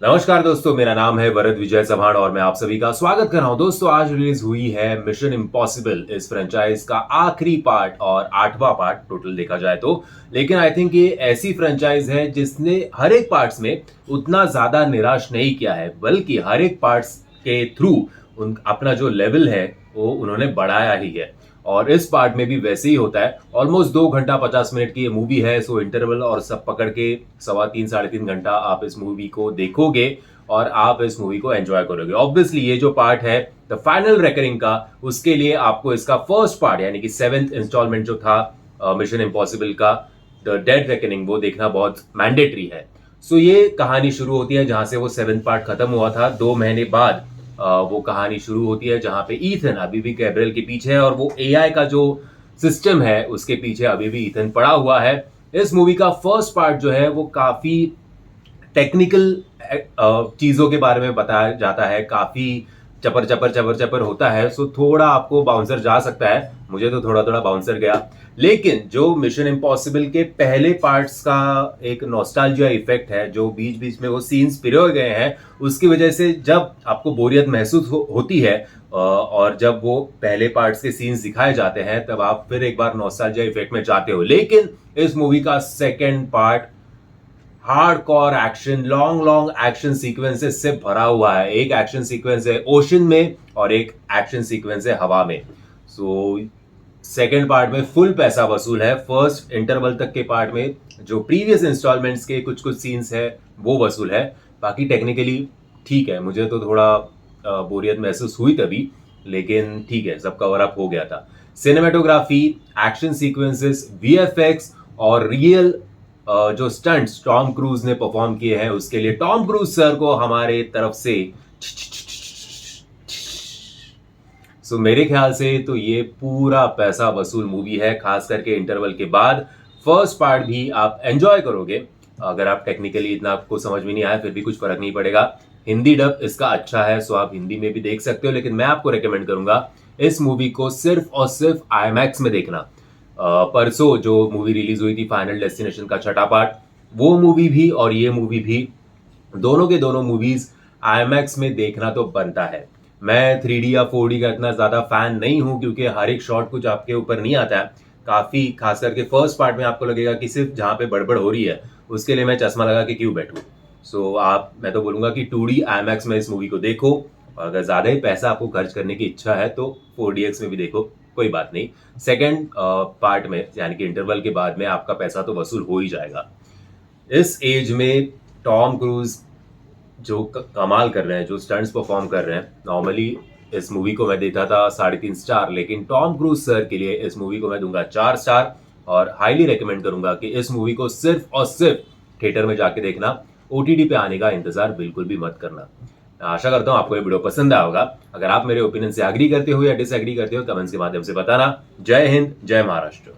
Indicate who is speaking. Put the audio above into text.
Speaker 1: नमस्कार दोस्तों, मेरा नाम है वरद विजय चव्हाण और मैं आप सभी का स्वागत कर रहा हूं। दोस्तों, आज रिलीज हुई है मिशन इम्पॉसिबल, इस फ्रेंचाइज का आखिरी पार्ट और 8वां पार्ट टोटल देखा जाए तो। लेकिन आई थिंक ये ऐसी फ्रेंचाइज है जिसने हर एक पार्ट्स में उतना ज्यादा निराश नहीं किया है, बल्कि हर एक पार्ट्स के थ्रू उन अपना जो लेवल है वो उन्होंने बढ़ाया ही है। और इस पार्ट में भी वैसे ही होता है। ऑलमोस्ट 2 घंटा 50 मिनट की ये मूवी है, सो इंटरवल और सब पकड़ के 3.25 साढ़े 3 घंटा आप इस मूवी को देखोगे और आप इस मूवी को एंजॉय करोगे। ऑब्वियसली ये जो पार्ट है द फाइनल रेकरिंग का, उसके लिए आपको इसका फर्स्ट पार्ट यानी कि 7th इंस्टॉलमेंट जो था मिशन इम्पॉसिबल का, द डेड रेकनिंग, वो देखना बहुत मैंडेटरी है। सो ये कहानी शुरू होती है जहां से वो 7th पार्ट खत्म हुआ था। 2 महीने बाद वो कहानी शुरू होती है जहां पे ईथन अभी भी गैब्रियल के पीछे है और वो एआई का जो सिस्टम है उसके पीछे अभी भी ईथन पड़ा हुआ है। इस मूवी का फर्स्ट पार्ट जो है वो काफी टेक्निकल चीजों के बारे में बताया जाता है, काफी चपर चपर चपर चपर होता है। सो थोड़ा आपको बाउंसर जा सकता है, मुझे तो थोड़ा थोड़ा बाउंसर गया। लेकिन जो मिशन इम्पॉसिबल के पहले पार्ट्स का एक नॉस्टैल्जिया इफेक्ट है, जो बीच बीच में वो सीन्स पिरोए गए हैं, उसकी वजह से जब आपको बोरियत महसूस होती है और जब वो पहले पार्ट्स के सीन्स दिखाए जाते हैं, तब आप फिर एक बार नॉस्टैल्जिया इफेक्ट में जाते हो। लेकिन इस मूवी का second part hardcore action, long long action sequences से भरा हुआ है। एक एक्शन सीक्वेंस है ओशन में और एक एक्शन सीक्वेंस है हवा में। सो सेकेंड पार्ट में फुल पैसा वसूल है। फर्स्ट इंटरवल तक के पार्ट में जो प्रीवियस इंस्टॉलमेंट्स के कुछ कुछ सीन्स है वो वसूल है। बाकी टेक्निकली ठीक है, मुझे तो थोड़ा बोरियत महसूस हुई तभी, लेकिन ठीक है, सब कवर अप हो गया था। सिनेमेटोग्राफी, एक्शन सीक्वेंसेस, वीएफएक्स और रियल जो स्टंट्स टॉम क्रूज ने परफॉर्म किए हैं, उसके लिए टॉम क्रूज सर को हमारे तरफ से मेरे ख्याल से तो ये पूरा पैसा वसूल मूवी है, खास करके इंटरवल के बाद। फर्स्ट पार्ट भी आप एंजॉय करोगे। अगर आप टेक्निकली इतना आपको समझ में नहीं आया फिर भी कुछ फर्क नहीं पड़ेगा, हिंदी डब इसका अच्छा है, सो आप हिंदी में भी देख सकते हो। लेकिन मैं आपको रेकमेंड करूंगा इस मूवी को सिर्फ और सिर्फ आईमैक्स में देखना। परसों जो मूवी रिलीज हुई थी फाइनल डेस्टिनेशन का छठा पार्ट, वो मूवी भी और ये मूवी भी, दोनों के दोनों मूवीज आईमैक्स में देखना तो बनता है। मैं 3D या 4D का इतना ज्यादा फैन नहीं हूं, क्योंकि हर एक शॉट कुछ आपके ऊपर नहीं आता है। काफी खास करके फर्स्ट पार्ट में आपको लगेगा कि सिर्फ जहां पे बड़बड़ हो रही है उसके लिए मैं चश्मा लगा के क्यों बैठूं। मैं तो बोलूंगा कि 2D आईमैक्स में इस मूवी को देखो, और अगर ज्यादा ही पैसा आपको खर्च करने की इच्छा है तो 4DX में भी देखो, कोई बात नहीं। सेकेंड पार्ट में यानी कि इंटरवल के बाद में आपका पैसा तो वसूल हो ही जाएगा। इस एज में टॉम क्रूज जो कमाल कर रहे हैं, जो स्टंट्स परफॉर्म कर रहे हैं, नॉर्मली इस मूवी को मैं देता था 3.5 स्टार, लेकिन टॉम क्रूज सर के लिए इस मूवी को मैं दूंगा 4 स्टार। और हाईली रेकमेंड करूंगा कि इस मूवी को सिर्फ और सिर्फ थिएटर में जाके देखना, ओटीटी पे आने का इंतजार बिल्कुल भी मत करना। मैं आशा करता हूं आपको ये वीडियो पसंद आया होगा। अगर आप मेरे ओपिनियन से एग्री करते हो या डिसएग्री करते हो, कमेंट्स के माध्यम से बताना। जय हिंद, जय महाराष्ट्र।